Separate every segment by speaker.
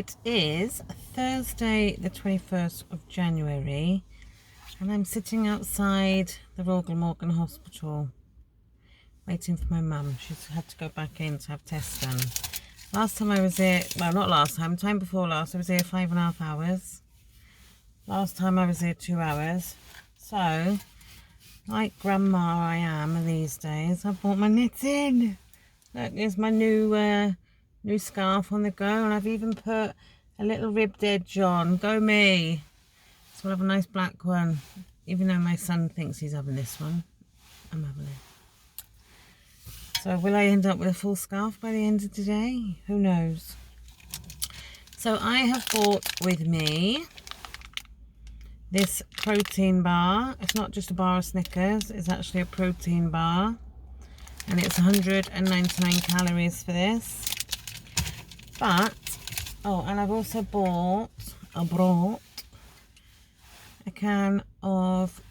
Speaker 1: It is Thursday the 21st of January and I'm sitting outside the Royal Glamorgan Hospital waiting for my mum. She's had to go back in to have tests done. Last time I was here, well not last time, time before last, I was here 5.5 hours. Last time I was here 2 hours. So, like grandma I am these days, I bought my knitting. Look, there's my new scarf on the go, and I've even put a little ribbed edge on. Go me! So we'll have a nice black one. Even though my son thinks he's having this one, I'm having it. So will I end up with a full scarf by the end of today? Who knows? So I have bought with me this protein bar. It's not just a bar of Snickers, it's actually a protein bar. And it's 199 calories for this. But, oh, and I've also brought a can of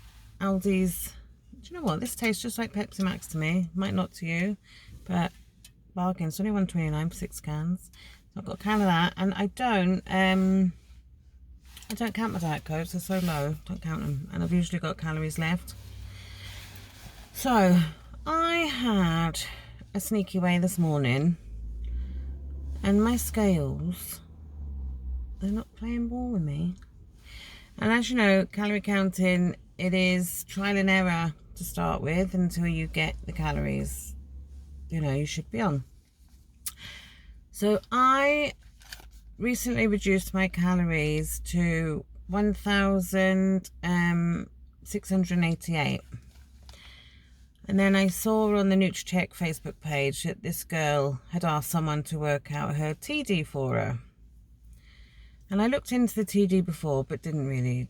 Speaker 1: Aldi's. Do you know what? This tastes just like Pepsi Max to me. Might not to you, but bargain. It's only $1.29 for 6 cans. So I've got a can of that, and I don't count my Diet Cokes. They're so low. Don't count them. And I've usually got calories left. So I had a sneaky way this morning, and my scales, they're not playing ball with me. And as you know, calorie counting, it is trial and error to start with until you get the calories you should be on. So I recently reduced my calories to 1,688. And then I saw on the Nutri-Check Facebook page that this girl had asked someone to work out her TD for her. And I looked into the TD before, but didn't really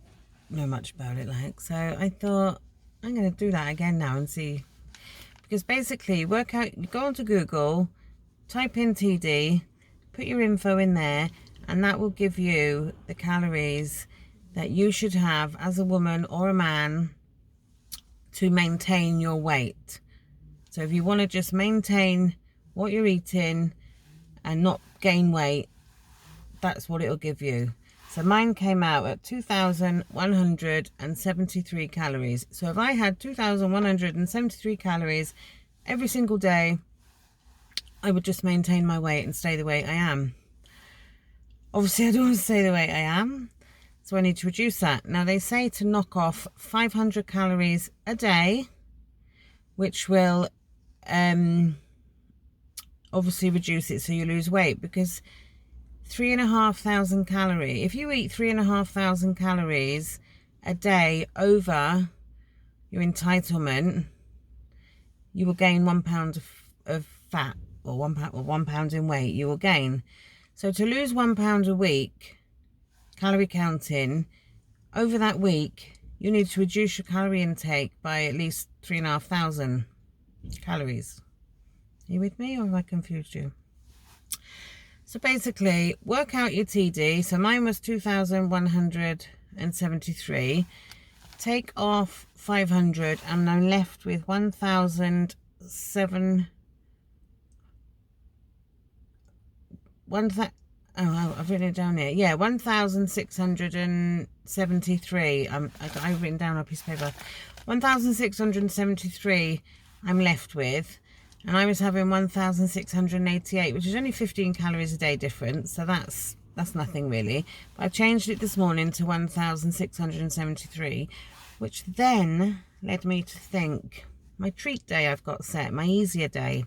Speaker 1: know much about it, so I thought, I'm going to do that again now and see. Because basically, you go onto Google, type in TD, put your info in there, and that will give you the calories that you should have as a woman or a man to maintain your weight. So if you want to just maintain what you're eating and not gain weight, that's what it'll give you. So mine came out at 2,173 calories. So if I had 2,173 calories every single day, I would just maintain my weight and stay the way I am. Obviously I don't want to stay the way I am, so I need to reduce that. Now they say to knock off 500 calories a day, which will obviously reduce it so you lose weight, because 3,500 calories, if you eat 3,500 calories a day over your entitlement, you will gain 1 pound of fat, or 1 pound in weight you will gain. So to lose 1 pound a week, calorie counting, over that week, you need to reduce your calorie intake by at least 3,500 calories. Are you with me, or have I confused you? So basically, work out your TD. So mine was 2,173. Take off 500, and I'm left with 1,007. I've written it down here. Yeah, 1,673. I've written down on a piece of paper. 1,673 I'm left with. And I was having 1,688, which is only 15 calories a day difference. So that's nothing really. But I changed it this morning to 1,673, which then led me to think my treat day I've got set, my easier day.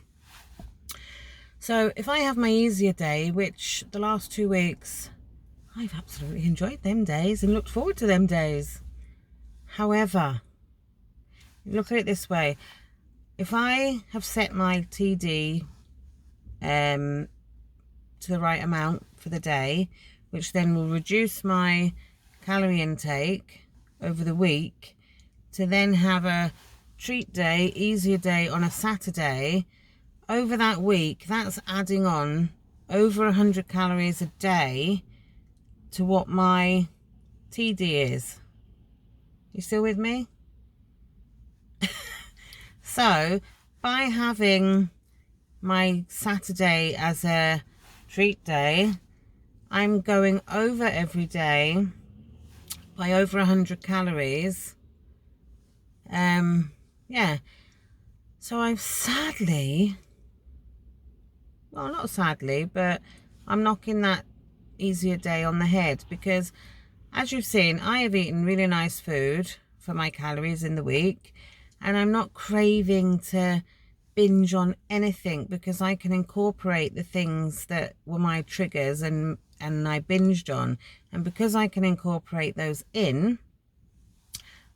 Speaker 1: So if I have my easier day, which the last 2 weeks, I've absolutely enjoyed them days and looked forward to them days. However, look at it this way. If I have set my TD to the right amount for the day, which then will reduce my calorie intake over the week, to then have a treat day, easier day on a Saturday, over that week, that's adding on over 100 calories a day to what my TD is. You still with me? So by having my Saturday as a treat day, I'm going over every day by over 100 calories. Yeah. So I've sadly, well, not sadly, but I'm knocking that easier day on the head, because as you've seen, I have eaten really nice food for my calories in the week, and I'm not craving to binge on anything, because I can incorporate the things that were my triggers and I binged on, and because I can incorporate those in,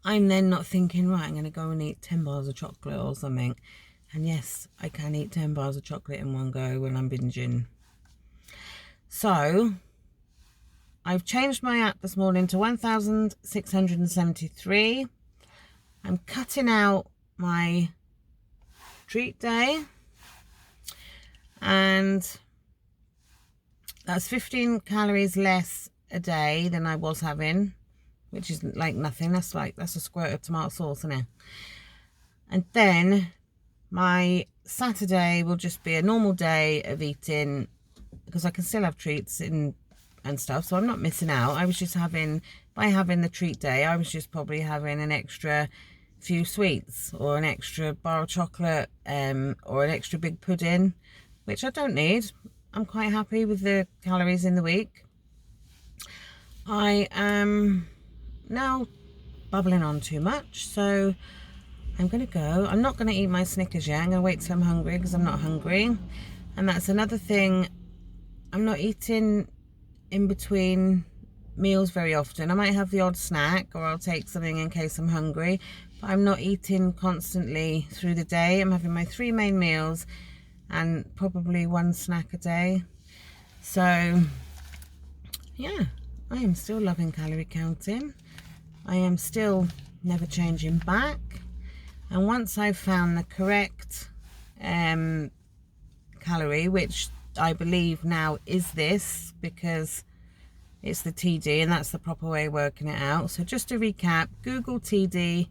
Speaker 1: I'm then not thinking, right, I'm going to go and eat 10 bars of chocolate or something. And yes, I can eat 10 bars of chocolate in one go when I'm binging. So I've changed my app this morning to 1,673. I'm cutting out my treat day, and that's 15 calories less a day than I was having, which is like nothing. That's a squirt of tomato sauce, isn't it? And then my Saturday will just be a normal day of eating, because I can still have treats and stuff, so I'm not missing out. I was just having, by having the treat day, I was just probably having an extra few sweets or an extra bar of chocolate, or an extra big pudding, which I don't need. I'm quite happy with the calories in the week. I am now bubbling on too much, so I'm going to go. I'm not going to eat my Snickers yet. I'm going to wait till I'm hungry, because I'm not hungry. And that's another thing. I'm not eating in between meals very often. I might have the odd snack, or I'll take something in case I'm hungry, but I'm not eating constantly through the day. I'm having my 3 main meals and probably 1 snack a day. So yeah, I am still loving calorie counting. I am still never changing back. And once I've found the correct calorie, which I believe now is this, because it's the TD and that's the proper way of working it out. So just to recap, Google TD,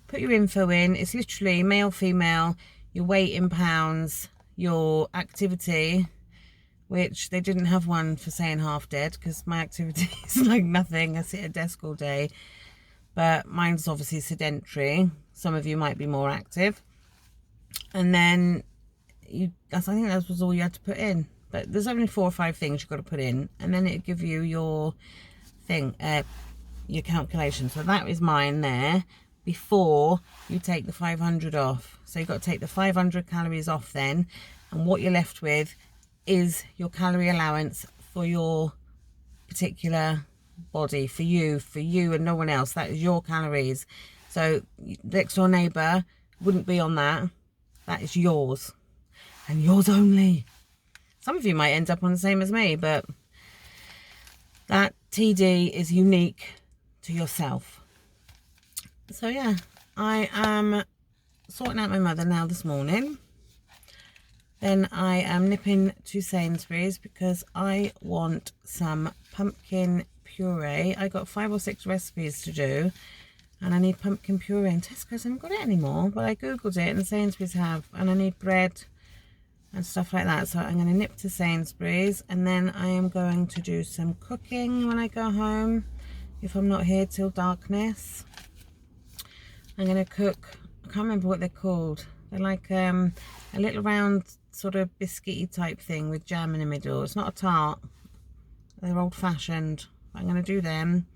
Speaker 1: put your info in. It's literally male, female, your weight in pounds, your activity, which they didn't have one for saying half dead, because my activity is like nothing. I sit at a desk all day, but mine's obviously sedentary. Some of you might be more active. And then I think that was all you had to put in, but there's only 4 or 5 things you've got to put in, and then it'll give you your thing, your calculation. So that is mine there, before you take the 500 off. So you've got to take the 500 calories off then, and what you're left with is your calorie allowance for your particular body, for you and no one else. That is your calories. So the next door neighbour wouldn't be on that. That is yours, and yours only. Some of you might end up on the same as me, but that TD is unique to yourself. So yeah, I am sorting out my mother now this morning. Then I am nipping to Sainsbury's because I want some pumpkin puree. I got 5 or 6 recipes to do, and I need pumpkin puree. And Tesco's haven't got it anymore, but I googled it and Sainsbury's have, and I need bread and stuff like that. So I'm going to nip to Sainsbury's, and then I am going to do some cooking when I go home, if I'm not here till darkness. I'm going to cook, I can't remember what they're called. They're like a little round sort of biscuity type thing with jam in the middle. It's not a tart, they're old-fashioned. I'm going to do them.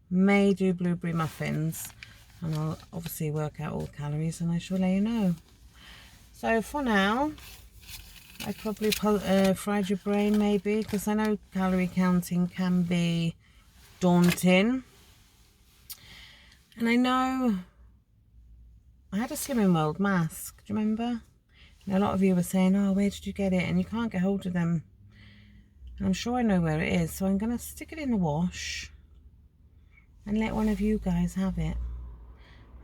Speaker 1: May do blueberry muffins, and I'll obviously work out all the calories and I shall let you know. So for now, I probably fried your brain maybe, because I know calorie counting can be daunting. And I know I had a Slimming World mask, do you remember? And a lot of you were saying, oh, where did you get it? And you can't get hold of them. And I'm sure I know where it is, so I'm going to stick it in the wash and let one of you guys have it.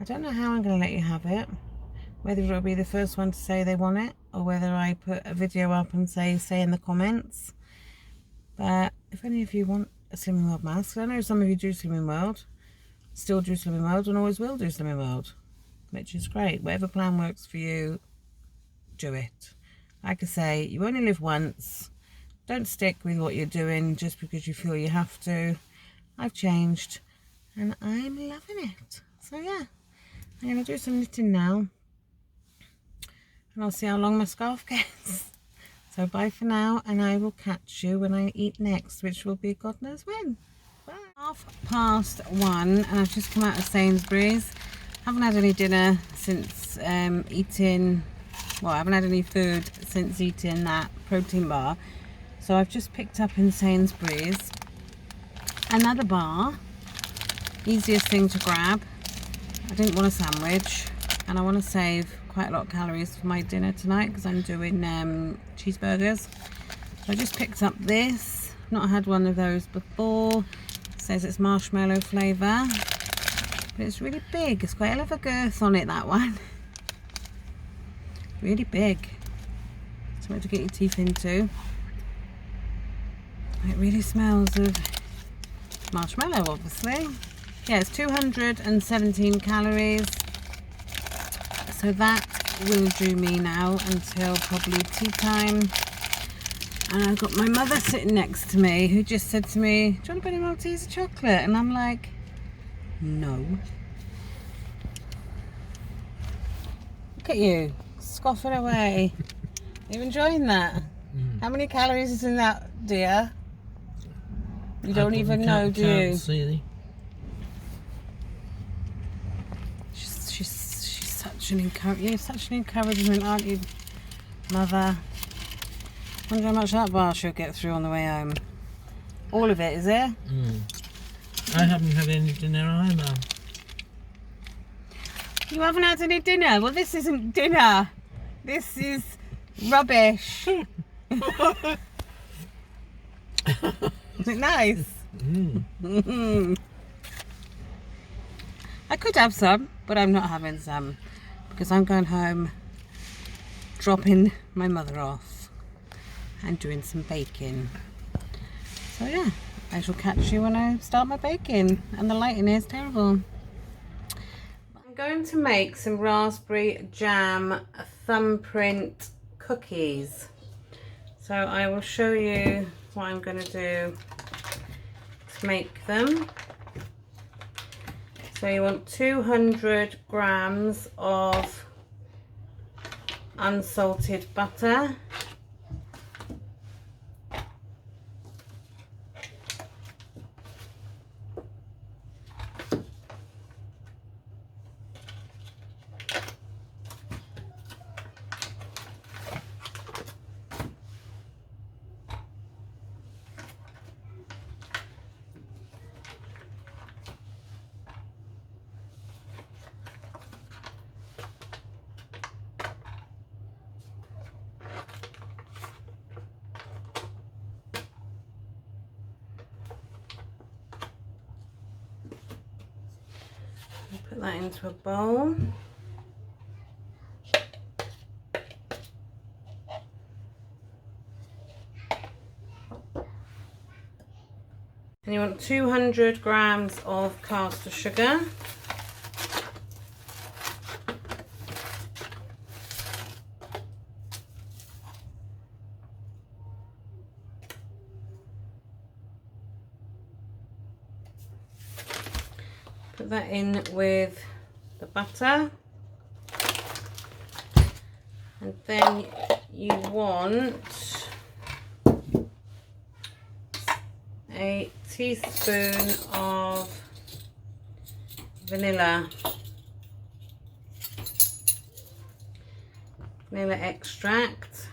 Speaker 1: I don't know how I'm going to let you have it, whether it'll be the first one to say they want it, or whether I put a video up and say in the comments. But if any of you want a Slimming World mask, I know some of you do Slimming World, still do Slimming World, and always will do Slimming World, which is great. Whatever plan works for you, do it. Like I say, you only live once. Don't stick with what you're doing just because you feel you have to. I've changed and I'm loving it. So yeah, I'm going to do some knitting now and I'll see how long my scarf gets. So bye for now, and I will catch you when I eat next, which will be God knows when. Bye. 1:30 and I've just come out of Sainsbury's. Haven't had any dinner since eating, well, I haven't had any food since eating that protein bar. So I've just picked up in Sainsbury's another bar, easiest thing to grab. I didn't want a sandwich and I want to save quite a lot of calories for my dinner tonight because I'm doing cheeseburgers. So I just picked up this. I've not had one of those before. It says it's marshmallow flavour, but it's really big. It's got a hell of a girth on it, that one. Really big. Something to get your teeth into. It really smells of marshmallow, obviously. Yeah, it's 217 calories. So that will do me now until probably tea time. And I've got my mother sitting next to me who just said to me, do you want a bit of Malteser chocolate? And I'm like, no. Look at you, scoffing away. Are you enjoying that? How many calories is in that, dear? You don't even know, do you?
Speaker 2: See.
Speaker 1: She's such an encouragement, aren't you, Mother? Wonder how much that bar she'll get through on the way home. All of it, is it?
Speaker 2: I haven't had any dinner either.
Speaker 1: You haven't had any dinner? Well, this isn't dinner. This is rubbish. Is it nice? I could have some, but I'm not having some because I'm going home, dropping my mother off and doing some baking. So yeah, I shall catch you when I start my baking, and the lighting is terrible. I'm going to make some raspberry jam thumbprint cookies. So I will show you what I'm going to do to make them. So you want 200 grams of unsalted butter. Put that into a bowl. And you want 200 grams of castor sugar. Put that in with the butter, and then you want a teaspoon of vanilla extract,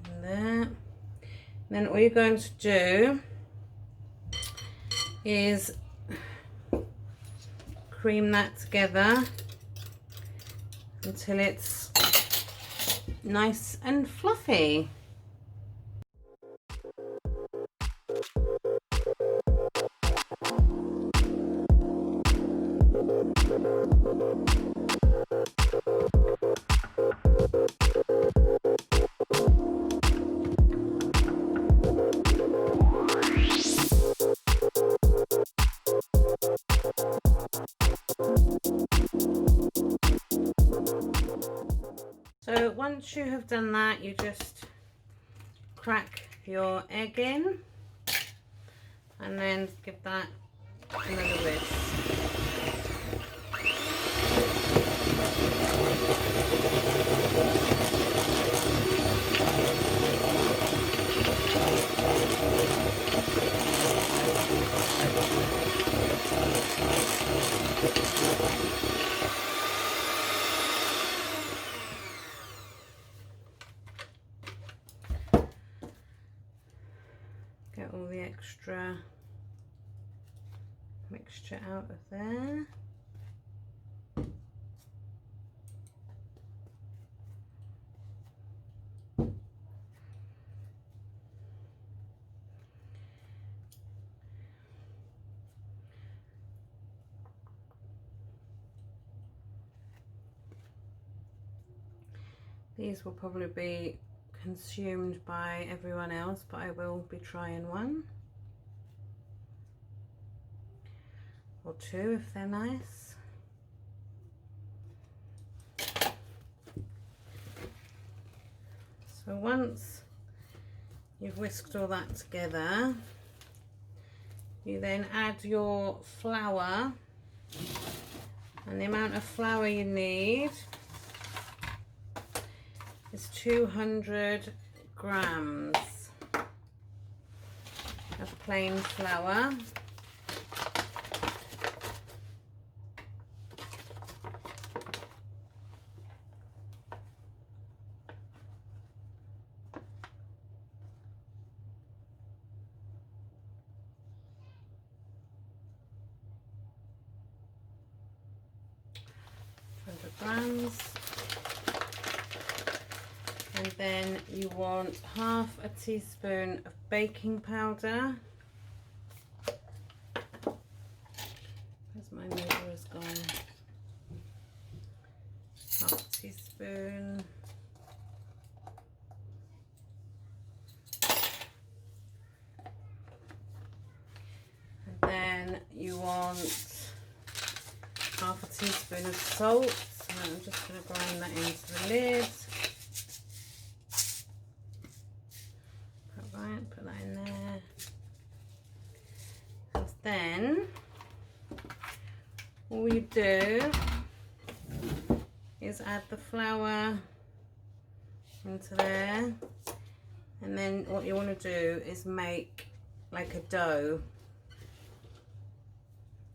Speaker 1: and there. And then all you're going to do is cream that together until it's nice and fluffy. So So once you have done that, you just crack your egg in and then give that another whisk. Get all the extra mixture out of there. These will probably be consumed by everyone else, but I will be trying one or two if they're nice. So once you've whisked all that together, you then add your flour, and the amount of flour you need is 200 grams of plain flour. Grams. And then you want half a teaspoon of baking powder. Where's my measure gone? Half a teaspoon. And then you want half a teaspoon of salt. So I'm just going to grind that into the lid. Put that in there. And then all you do is add the flour into there, and then what you want to do is make like a dough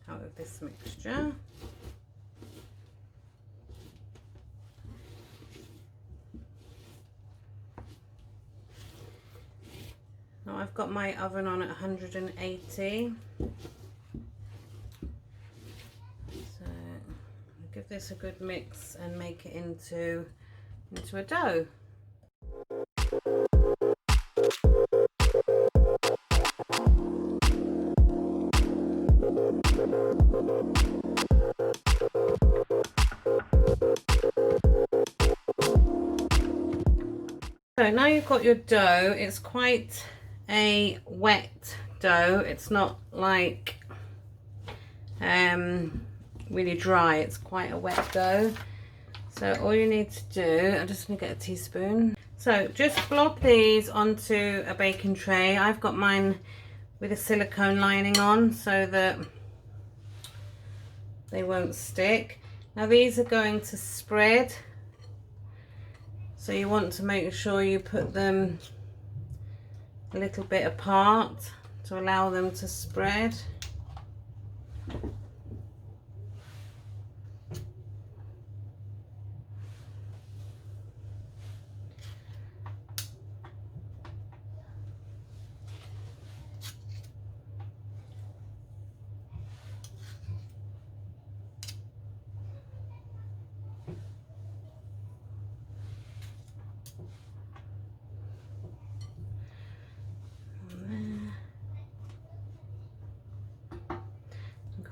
Speaker 1: out of this mixture. Now I've got my oven on at 180. So I'll give this a good mix and make it into a dough. So now you've got your dough. It's quite a wet dough. It's not like really dry. It's quite a wet dough. So all you need to do, I'm just going to get a teaspoon. So just blob these onto a baking tray. I've got mine with a silicone lining on so that they won't stick. Now these are going to spread, so you want to make sure you put them a little bit apart to allow them to spread.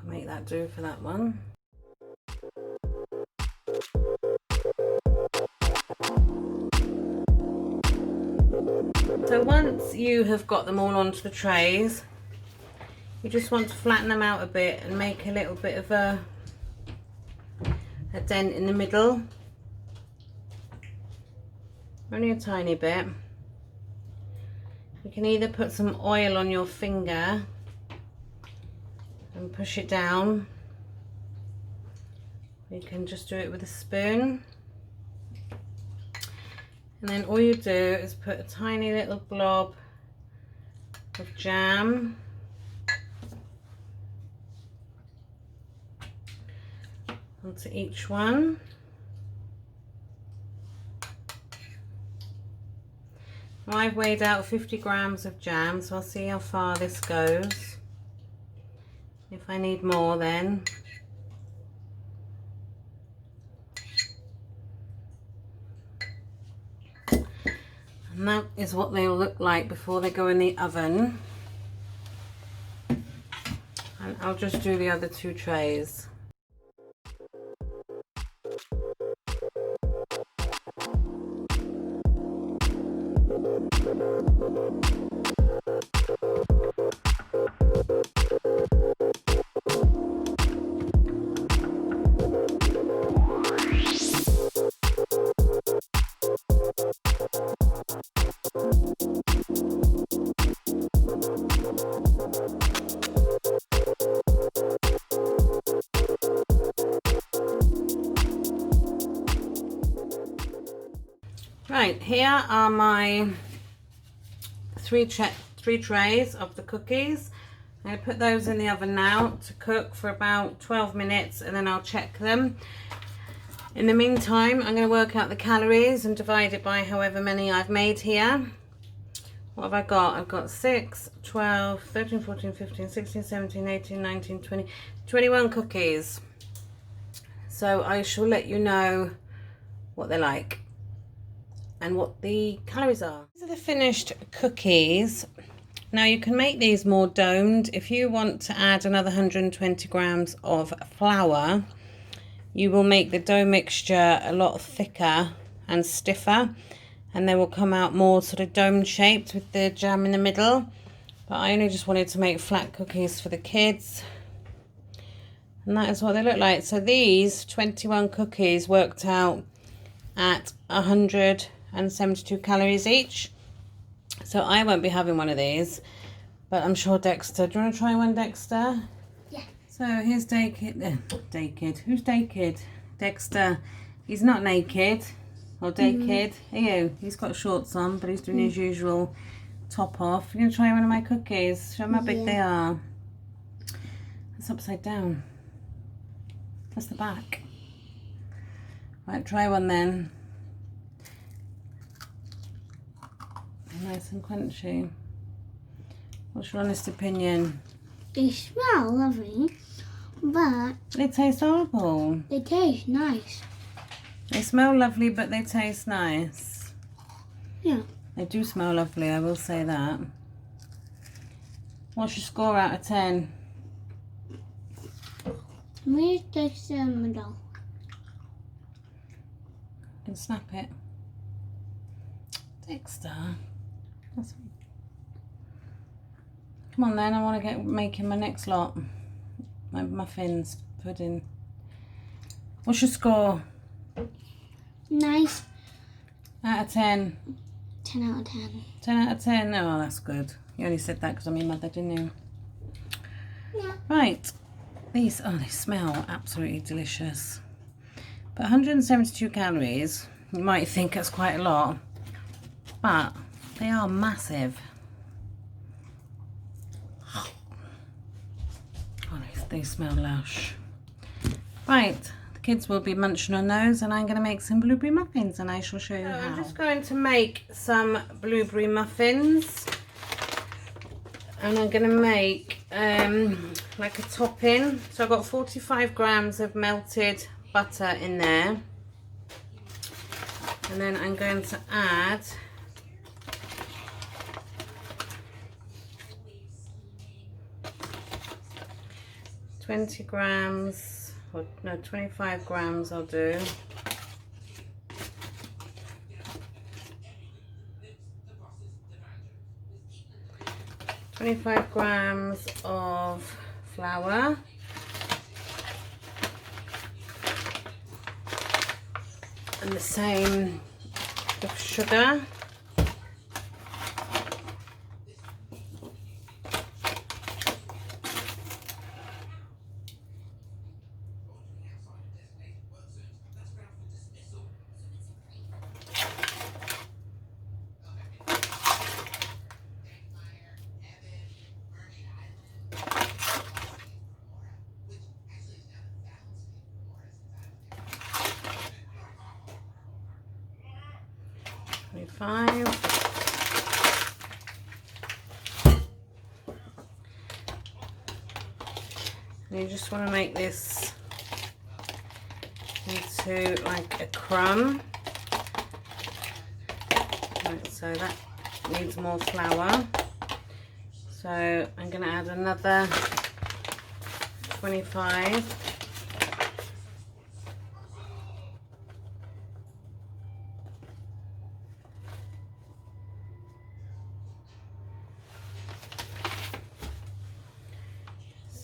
Speaker 1: Make that do for that one. So once you have got them all onto the trays, you just want to flatten them out a bit and make a little bit of a dent in the middle. only a tiny bit. You can either put some oil on your finger and push it down. You can just do it with a spoon. And then all you do is put a tiny little blob of jam onto each one. Now I've weighed out 50 grams of jam, so I'll see how far this goes. If I need more then. And that is what they'll look like before they go in the oven. And I'll just do the other 2 trays. Right, here are my three trays of the cookies. I'm going to put those in the oven now to cook for about 12 minutes and then I'll check them. In the meantime, I'm going to work out the calories and divide it by however many I've made here. What have I got? I've got 6, 12, 13, 14, 15, 16, 17, 18, 19, 20, 21 cookies. So I shall let you know what they're like and what the calories are. These are the finished cookies. Now you can make these more domed. If you want to add another 120 grams of flour, you will make the dough mixture a lot thicker and stiffer, and they will come out more sort of dome shaped with the jam in the middle. But I only just wanted to make flat cookies for the kids, and that is what they look like. So these 21 cookies worked out at 172 calories each. So I won't be having one of these, but I'm sure Dexter, do you want to try one, Dexter?
Speaker 3: Yeah.
Speaker 1: So here's Day-Kid. Who's Day-Kid? Dexter. He's not naked. Or Day-Kid. Are you? He's got shorts on, but he's doing his usual top off. You're going to try one of my cookies? Show them how big they are. It's upside down. That's the back. Right, try one then. Nice and crunchy. What's your honest opinion?
Speaker 3: They smell lovely, but
Speaker 1: They taste horrible.
Speaker 3: they taste nice.
Speaker 1: They smell lovely, but they taste nice.
Speaker 3: Yeah.
Speaker 1: They do smell lovely, I will say that. What's your score out of 10?
Speaker 3: Me takes the middle.
Speaker 1: You can snap it. Dexter. Come on then, I want to get making my next lot. My muffins, pudding. What's your score?
Speaker 3: Nice.
Speaker 1: Out of 10?
Speaker 3: 10 out of 10.
Speaker 1: 10 out of 10? Oh, that's good. You only said that because I'm your mother, didn't you?
Speaker 3: Yeah.
Speaker 1: Right. These, oh, they smell absolutely delicious. But 172 calories, you might think that's quite a lot, but they are massive. Oh, they smell lush. Right, the kids will be munching on those, and I'm going to make some blueberry muffins, and I shall show you how. I'm just going to make some blueberry muffins, and I'm going to make like a topping. So I've got 45 grams of melted butter in there, and then I'm going to add 20 grams, or no, 25 grams I'll do. $25 grams of flour. And the same of sugar. Five. And you just want to make this into like a crumb. Right, so that needs more flour. So I'm going to add another 25.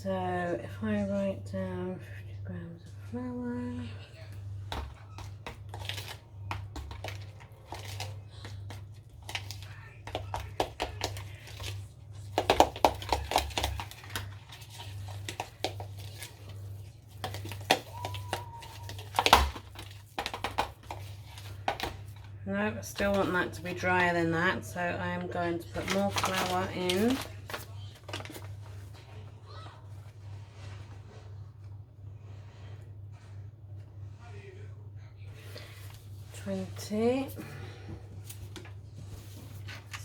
Speaker 1: So if I write down 50 grams of flour, no, I still want that to be drier than that, so I'm going to put more flour in.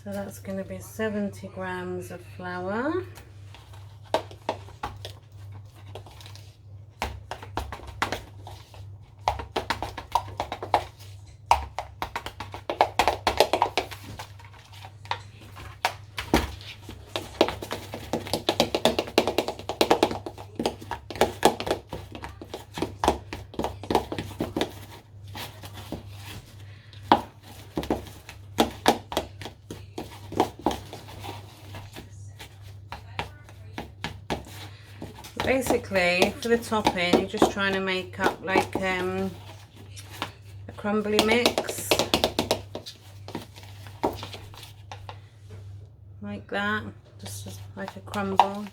Speaker 1: So that's going to be 70 grams of flour. Basically, for the topping, you're just trying to make up like a crumbly mix, like that, just like a crumble.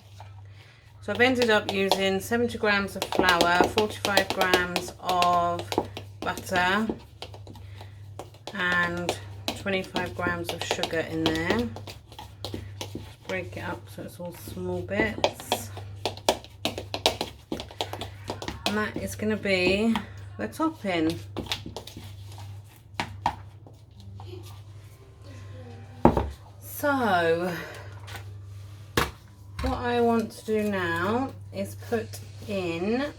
Speaker 1: So I've ended up using 70 grams of flour, 45 grams of butter, and 25 grams of sugar in there. Just break it up so it's all small bits. And that is going to be the topping. So what I want to do now is put in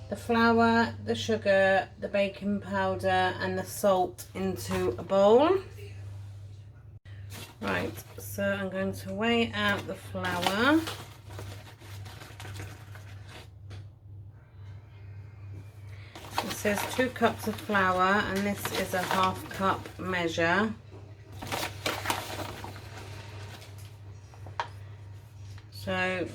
Speaker 1: the flour, the sugar, the baking powder and the salt into a bowl. Right, so I'm going to weigh out the flour. It says 2 cups of flour and this is a 1/2 cup measure. So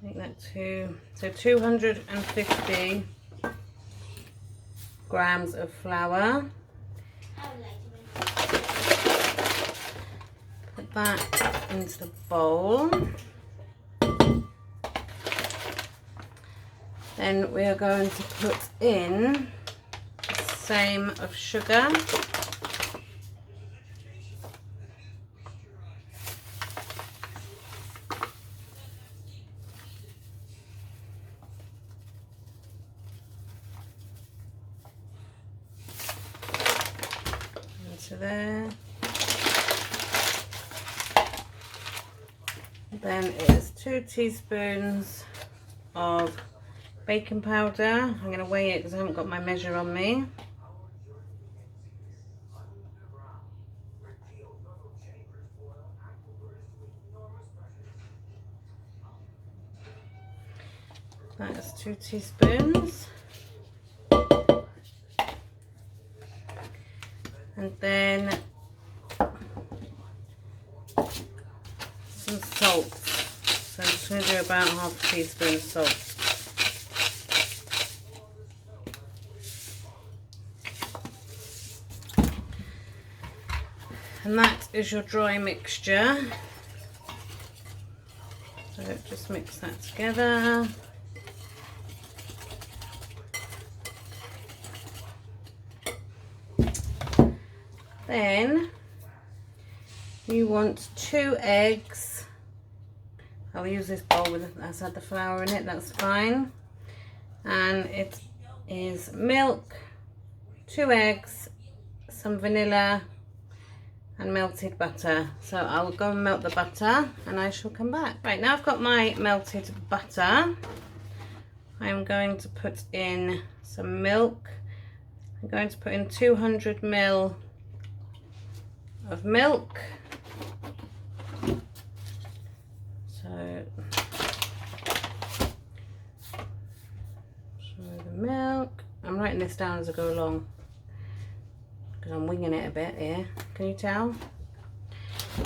Speaker 1: make that 250 grams of flour. Put that into the bowl. Then we are going to put in the same of sugar. Into there. Then it is 2 teaspoons of baking powder. I'm going to weigh it because I haven't got my measure on me. That is 2 teaspoons. And then some salt. So I'm just going to do about 1/2 teaspoon of salt. And that is your dry mixture. So just mix that together. Then you want 2 eggs. I'll use this bowl that's had the flour in it, that's fine. And it is milk, 2 eggs, some vanilla and melted butter. So I'll go and melt the butter and I shall come back. Right, now I've got my melted butter. I am going to put in some milk. I'm going to put in 200 ml of milk. So the milk. I'm writing this down as I go along because I'm winging it a bit here. Can you tell?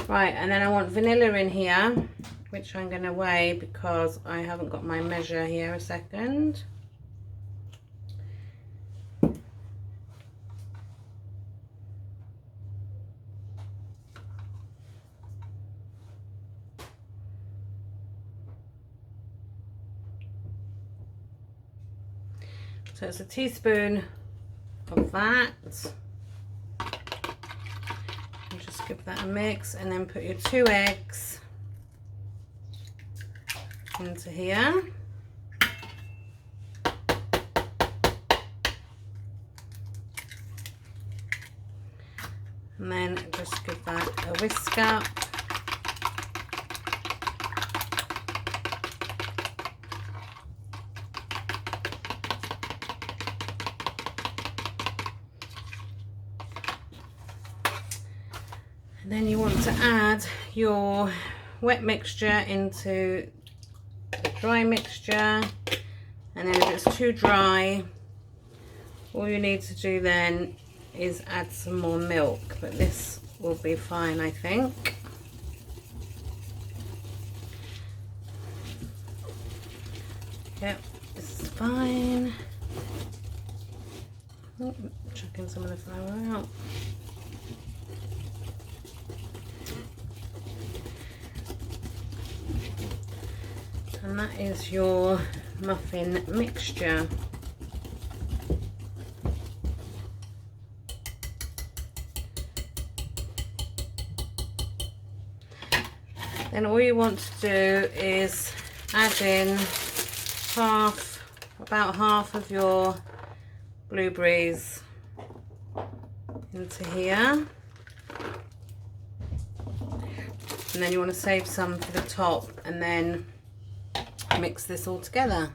Speaker 1: Right, and then I want vanilla in here, which I'm going to weigh because I haven't got my measure here. A second. So it's a teaspoon of that. And just give that a mix and then put your 2 eggs into here. And then just give that a whisk up. And then you want to add your wet mixture into the dry mixture, and then if it's too dry, all you need to do then is add some more milk, but this will be fine, I think. Yep, this is fine. Oh, chucking some of the flour out. And that is your muffin mixture. Then all you want to do is add in about half of your blueberries into here. And then you want to save some for the top and then mix this all together.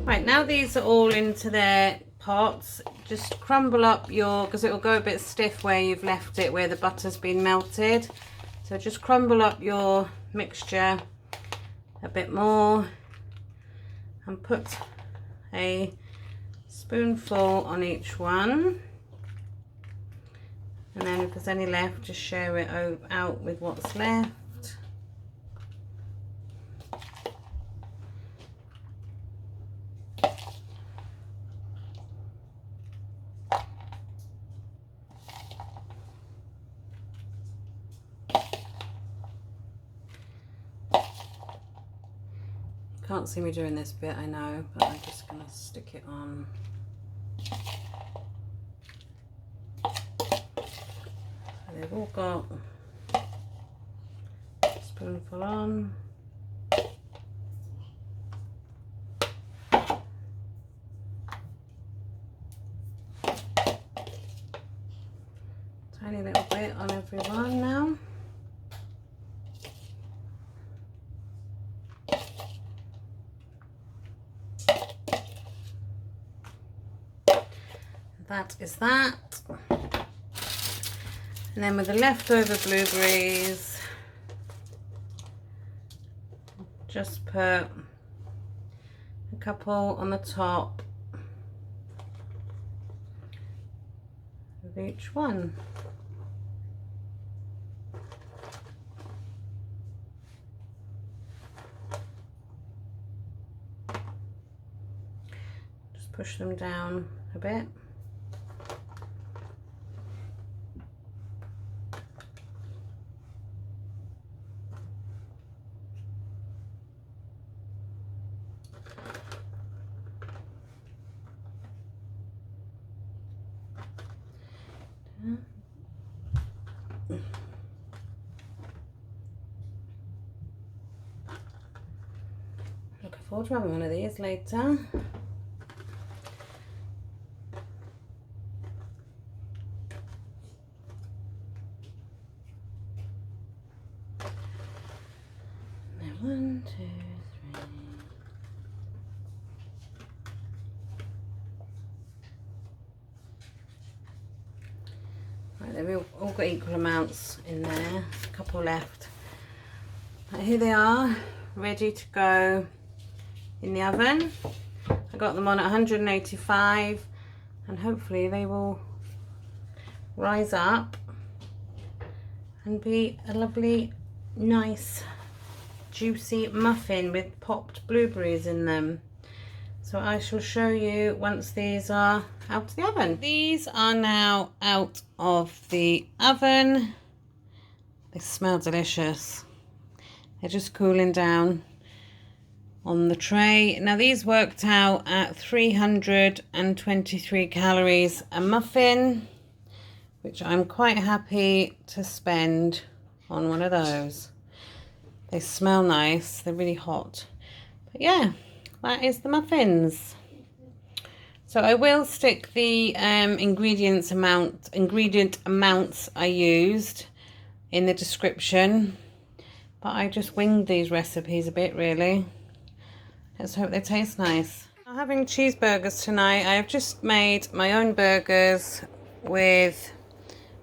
Speaker 1: Right, now these are all into their pots, just crumble up your, because it will go a bit stiff where you've left it, where the butter's been melted. So just crumble up your mixture a bit more and put a spoonful on each one. And then if there's any left, just share it out with what's left. Can't see me doing this bit, I know, but I'm just going to stick it on. So they've all got a spoonful on. Tiny little bit on every one now. that is that. And then with the leftover blueberries, just put a couple on the top of each one. Just push them down a bit. Looking forward to having one of these later. Now 1, 2, 3. Right, they've all got equal amounts in there. A couple left. Right, here they are, ready to go in the oven. I got them on at 185, and hopefully they will rise up and be a lovely, nice, juicy muffin with popped blueberries in them. So I shall show you once these are out of the oven. These are now out of the oven. They smell delicious. They're just cooling down on the tray. Now these worked out at 323 calories a muffin, which I'm quite happy to spend on one of those. They smell nice, they're really hot. But yeah, that is the muffins. So I will stick the ingredient amounts I used in the description, but I just winged these recipes a bit really. Let's hope they taste nice. I'm having cheeseburgers tonight. I have just made my own burgers with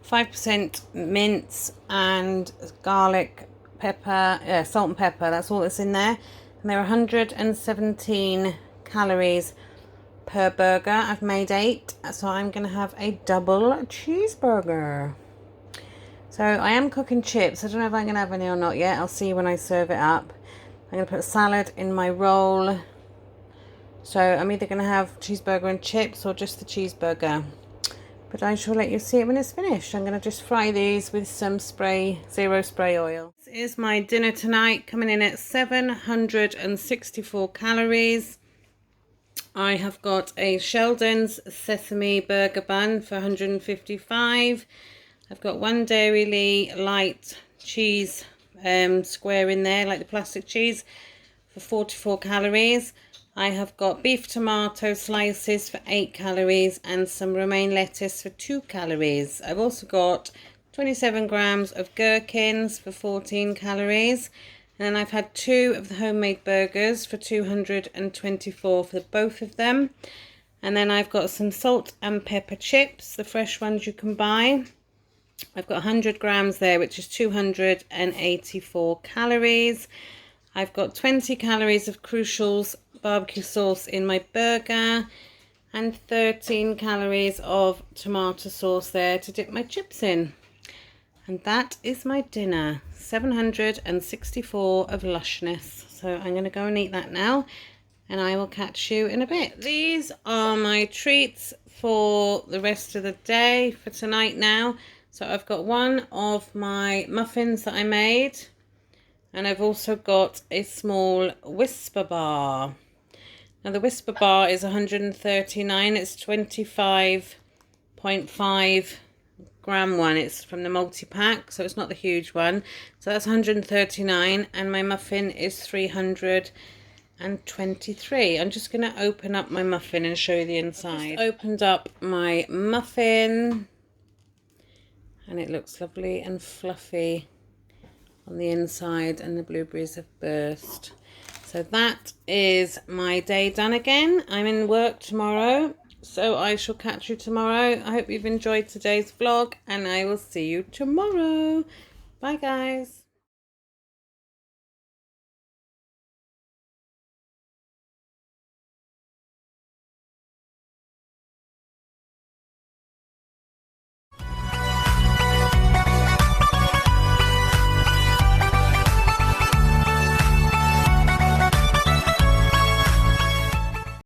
Speaker 1: 5% mince and garlic, pepper, salt and pepper. That's all that's in there. And they're 117 calories per burger. I've made 8, so I'm going to have a double cheeseburger. So I am cooking chips. I don't know if I'm going to have any or not yet. I'll see when I serve it up. I'm going to put salad in my roll. So I'm either going to have cheeseburger and chips or just the cheeseburger. But I shall let you see it when it's finished. I'm going to just fry these with some zero spray oil. This is my dinner tonight, coming in at 764 calories. I have got a Sheldon's sesame burger bun for 155. I've got one Dairy light cheese square in there, like the plastic cheese, for 44 calories. I have got beef tomato slices for 8 calories and some romaine lettuce for 2 calories. I've also got 27 grams of gherkins for 14 calories. And then I've had 2 of the homemade burgers for 224 for both of them. And then I've got some salt and pepper chips, the fresh ones you can buy. I've got 100 grams there, which is 284 calories. I've got 20 calories of Crucial's barbecue sauce in my burger and 13 calories of tomato sauce there to dip my chips in. And that is my dinner, 764 of lushness. So I'm going to go and eat that now, and I will catch you in a bit. These are my treats for the rest of the day, for tonight now. So I've got one of my muffins that I made, and I've also got a small Whisper bar. Now the Whisper bar is 139, it's 25.5 gram one. It's from the multi-pack, so it's not the huge one. So that's 139, and my muffin is 323. I'm just going to open up my muffin and show you the inside. I've just opened up my muffin, and it looks lovely and fluffy on the inside, and the blueberries have burst. So that is my day done again. I'm in work tomorrow So I shall catch you tomorrow. I hope you've enjoyed today's vlog, and I will see you tomorrow. Bye guys.